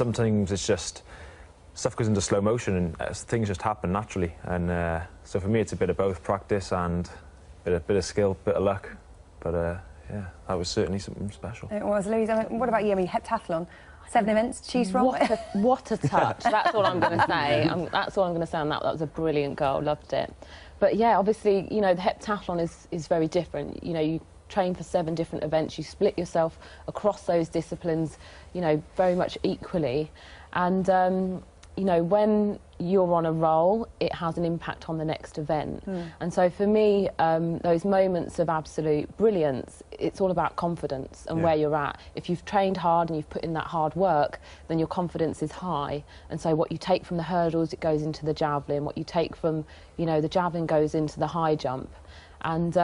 sometimes it's just stuff goes into slow motion and things just happen naturally. And so for me, it's a bit of both practice and a bit of skill, bit of luck. But yeah, that was certainly something special. It was, Louise. I mean, what about you? I mean, heptathlon, 7 events to choose from. What a touch! That's all I'm going to say. That's all I'm going to say on that. That was a brilliant goal. Loved it. But yeah, obviously, you know, the heptathlon is very different. You know, you train for 7 different events. You split yourself across those disciplines, you know, very much equally. And you know, when you're on a roll, it has an impact on the next event. And so for me, those moments of absolute brilliance, it's all about confidence and where you're at. If you've trained hard and you've put in that hard work, then your confidence is high. And so what you take from the hurdles, it goes into the javelin. What you take from, you know, the javelin goes into the high jump. And,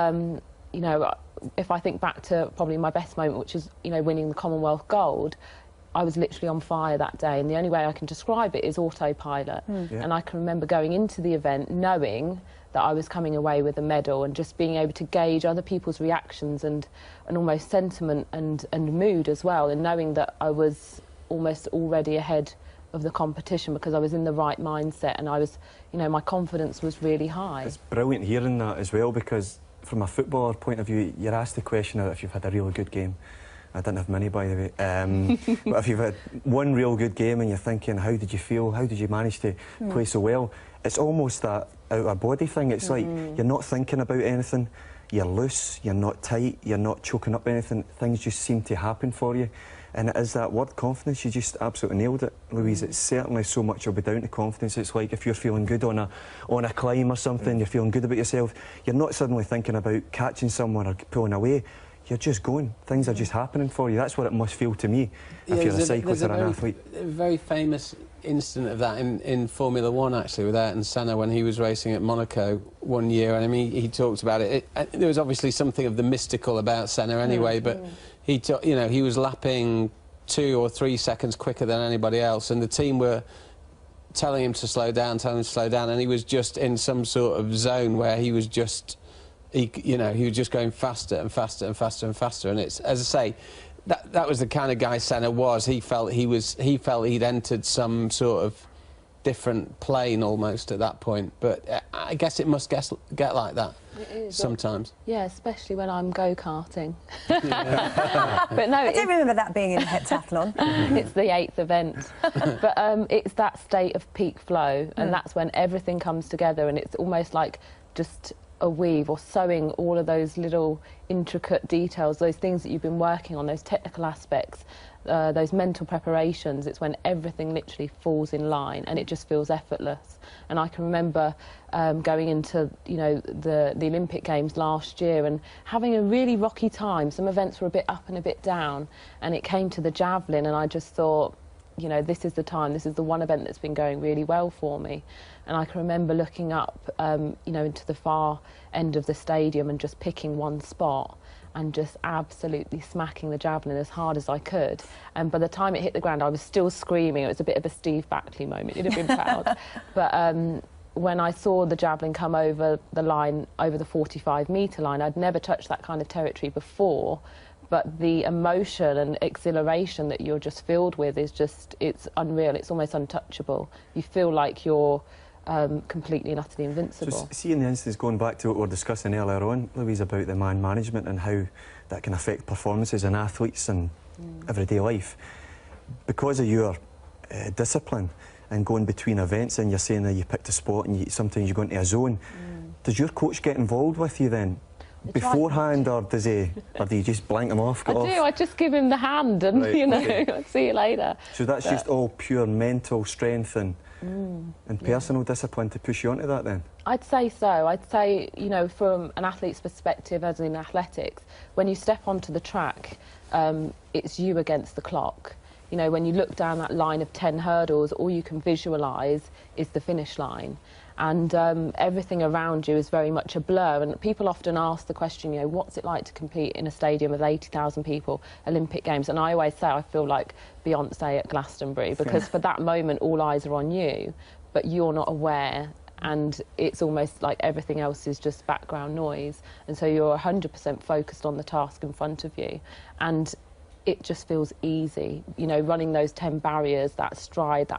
you know, if I think back to probably my best moment, which is, you know, winning the Commonwealth gold, I was literally on fire that day, and the only way I can describe it is autopilot. And I can remember going into the event knowing that I was coming away with a medal, and just being able to gauge other people's reactions and almost sentiment and mood as well, and knowing that I was almost already ahead of the competition because I was in the right mindset, and I was, you know, my confidence was really high. It's brilliant hearing that as well, because from a footballer point of view, you're asked the question if you've had a really good game. I didn't have many, by the way. But if you've had one real good game and you're thinking, how did you feel? How did you manage to play so well? It's almost that out-of-body thing. It's like you're not thinking about anything. You're loose, you're not tight, you're not choking up anything. Things just seem to happen for you. And it is that word, confidence. You just absolutely nailed it, Louise. It's certainly so much will be down to confidence. It's like if you're feeling good on a climb or something, you're feeling good about yourself, you're not suddenly thinking about catching someone or pulling away. You're just going. Things are just happening for you. That's what it must feel to me if you're a cyclist or an athlete. A very famous incident of that in Formula One, actually, with Ayrton Senna when he was racing at Monaco one year. And I mean, he talked about it. There was obviously something of the mystical about Senna anyway, but you know, he was lapping 2 or 3 seconds quicker than anybody else, and the team were telling him to slow down, and he was just in some sort of zone where he was just... you know, he was just going faster and faster and faster and faster, and it's, as I say, that was the kind of guy Senna was. He felt he'd entered some sort of different plane almost at that point. But I guess it must get like that sometimes. Yeah, especially when I'm go-karting. But no, I don't remember that being in heptathlon. It's the 8th event. But it's that state of peak flow, and that's when everything comes together, and it's almost like just a weave or sewing all of those little intricate details, those things that you've been working on, those technical aspects, those mental preparations. It's when everything literally falls in line and it just feels effortless. And I can remember going into, you know, the Olympic Games last year and having a really rocky time. Some events were a bit up and a bit down, and it came to the javelin, and I just thought, you know, this is the time, this is the one event that's been going really well for me. And I can remember looking up, you know, into the far end of the stadium and just picking one spot and just absolutely smacking the javelin as hard as I could. And by the time it hit the ground, I was still screaming. It was a bit of a Steve Backley moment. You'd have been proud. But when I saw the javelin come over the line, over the 45-metre line, I'd never touched that kind of territory before. But the emotion and exhilaration that you're just filled with is just, it's unreal. It's almost untouchable. You feel like you're completely and utterly invincible. So, see, in the instance, going back to what we were discussing earlier on, Louise, about the man management and how that can affect performances in athletes and everyday life. Because of your discipline and going between events, and you're saying that you picked a spot and sometimes you go into a zone, does your coach get involved with you then? Beforehand, or does he, or do you just blank him off? I just give him the hand and, you know, I'll see you later. So that's just all pure mental strength and personal discipline to push you onto that then? I'd say so. I'd say, you know, from an athlete's perspective, as in athletics, when you step onto the track, it's you against the clock. You know, when you look down that line of 10 hurdles, all you can visualise is the finish line. And everything around you is very much a blur. And people often ask the question, you know, what's it like to compete in a stadium of 80,000 people, Olympic Games? And I always say I feel like Beyonce at Glastonbury, because for that moment all eyes are on you, but you're not aware, and it's almost like everything else is just background noise. And so you're 100% focused on the task in front of you. And it just feels easy. You know, running those 10 barriers, that stride, that